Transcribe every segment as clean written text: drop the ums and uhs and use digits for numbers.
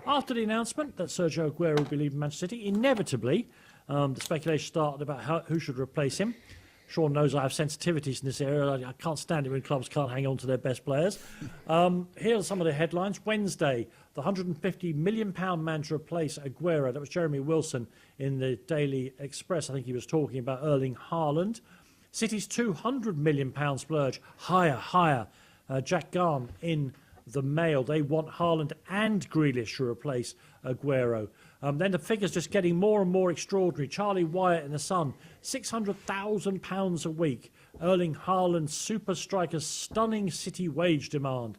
After the announcement that Sergio Aguero will be leaving Manchester City, inevitably, the speculation started about who should replace him. Sean knows I have sensitivities in this area. I can't stand it when clubs can't hang on to their best players. Here are some of the headlines. Wednesday, the £150 million man to replace Aguero. That was Jeremy Wilson in the Daily Express. I think he was talking about Erling Haaland. City's £200 million splurge. Higher. Jack Garn in the Mail. They want Haaland and Grealish to replace Aguero. Then the figures just getting more and more extraordinary. Charlie Wyatt in the Sun, £600,000 a week. Erling Haaland, super striker's stunning City wage demand.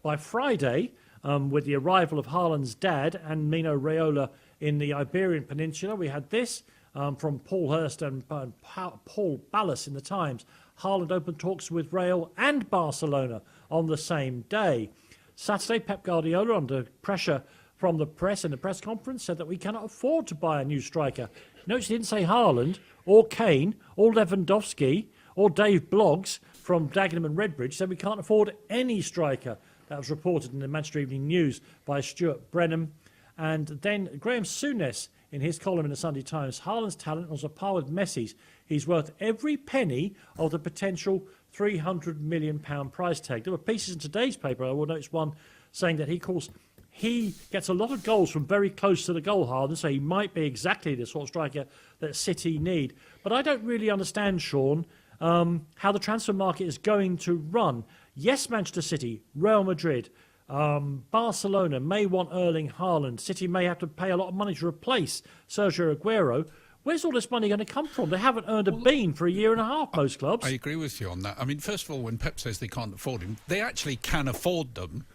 By Friday, with the arrival of Haaland's dad and Mino Raiola in the Iberian Peninsula, we had this from Paul Hurst and Paul Ballas in the Times. Haaland opened talks with Real and Barcelona on the same day. Saturday, Pep Guardiola, under pressure from the press in the press conference, said that we cannot afford to buy a new striker. Notice he didn't say Haaland or Kane or Lewandowski or Dave Bloggs from Dagenham and Redbridge, said we can't afford any striker. That was reported in the Manchester Evening News by Stuart Brennan. And then Graham Souness, in his column in the Sunday Times, Haaland's talent was a par with Messi's. He's worth every penny of the potential £300 million price tag. There were pieces in today's paper, I will notice one, saying that he gets a lot of goals from very close to the goal, Haaland, so he might be exactly the sort of striker that City need. But I don't really understand, Sean, how the transfer market is going to run. Yes, Manchester City, Real Madrid, Barcelona may want Erling Haaland. City may have to pay a lot of money to replace Sergio Aguero. Where's all this money going to come from? They haven't earned a bean for a year and a half, most clubs. I agree with you on that. I mean, first of all, when Pep says they can't afford him, they actually can afford them.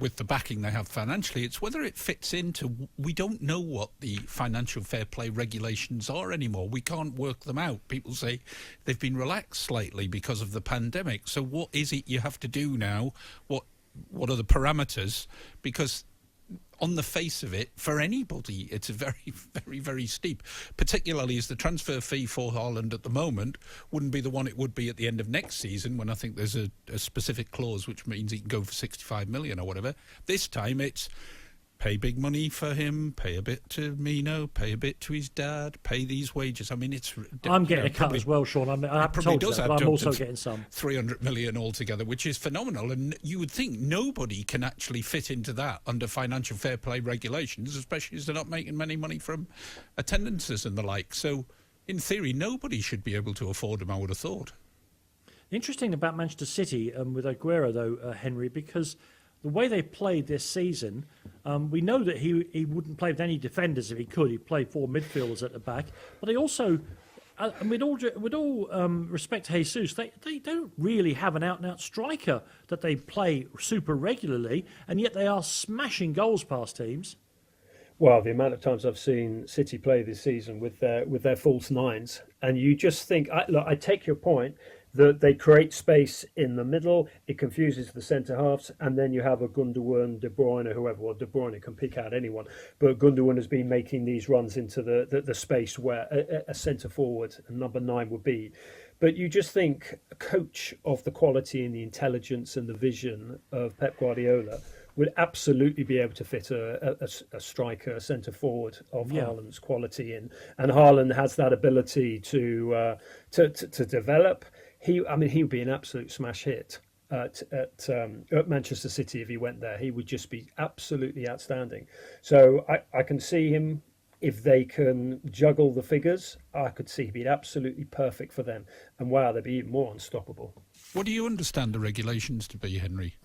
With the backing they have financially. It's whether it fits into... We don't know what the financial fair play regulations are anymore. We can't work them out. People say they've been relaxed lately because of the pandemic. So what is it you have to do now? What are the parameters? Because on the face of it, for anybody, it's very, very, very steep, particularly as the transfer fee for Haaland at the moment wouldn't be the one it would be at the end of next season, when I think there's a specific clause which means he can go for 65 million or whatever. This time it's pay big money for him, pay a bit to Mino, pay a bit to his dad, pay these wages. I mean, it's... I'm getting a cut as well, Sean. I have told you that, but I'm also getting some. 300 million altogether, which is phenomenal. And you would think nobody can actually fit into that under financial fair play regulations, especially as they're not making many money from attendances and the like. So, in theory, nobody should be able to afford him, I would have thought. Interesting about Manchester City with Aguero, though, Henry, because... the way they played this season, we know that he wouldn't play with any defenders if he could. He'd play 4 midfielders at the back. But they also, with all respect to Jesus, they don't really have an out-and-out striker that they play super regularly, and yet they are smashing goals past teams. Well, the amount of times I've seen City play this season with their false nines, and you just think, I take your point, that they create space in the middle, it confuses the centre halves, and then you have a Gundogan, De Bruyne, or whoever. Well, De Bruyne can pick out anyone, but Gundogan has been making these runs into the space where a centre forward, a number 9 would be. But you just think a coach of the quality and the intelligence and the vision of Pep Guardiola would absolutely be able to fit a striker, a centre forward of Haaland's quality in, and Haaland has that ability to develop. He would be an absolute smash hit at Manchester City if he went there. He would just be absolutely outstanding. So I can see him, if they can juggle the figures, I could see he'd be absolutely perfect for them. And wow, they'd be even more unstoppable. What do you understand the regulations to be, Henry?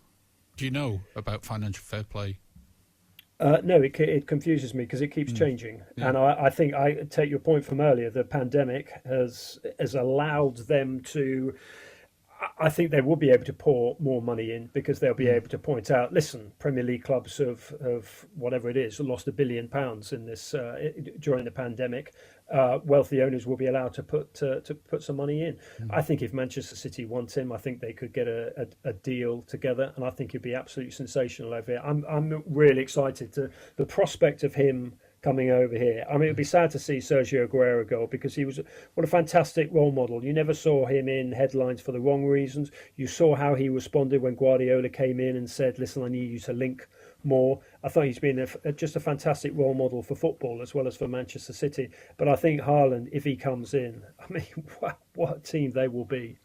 Do you know about financial fair play? No, it confuses me because it keeps changing. Yeah. And I think I take your point from earlier. The pandemic has allowed them to... I think they will be able to pour more money in because they'll be able to point out, listen, Premier League clubs have whatever it is, lost £1 billion in this during the pandemic. Wealthy owners will be allowed to put some money in. I think if Manchester City want him, I think they could get a deal together, and I think it'd be absolutely sensational over here. I'm really excited to the prospect of him coming over here. I mean, it'd be sad to see Sergio Aguero go because he was what a fantastic role model. You never saw him in headlines for the wrong reasons. You saw how he responded when Guardiola came in and said, listen, I need you to link more. I thought he's been just a fantastic role model for football as well as for Manchester City. But I think Haaland, if he comes in, I mean, what a team they will be.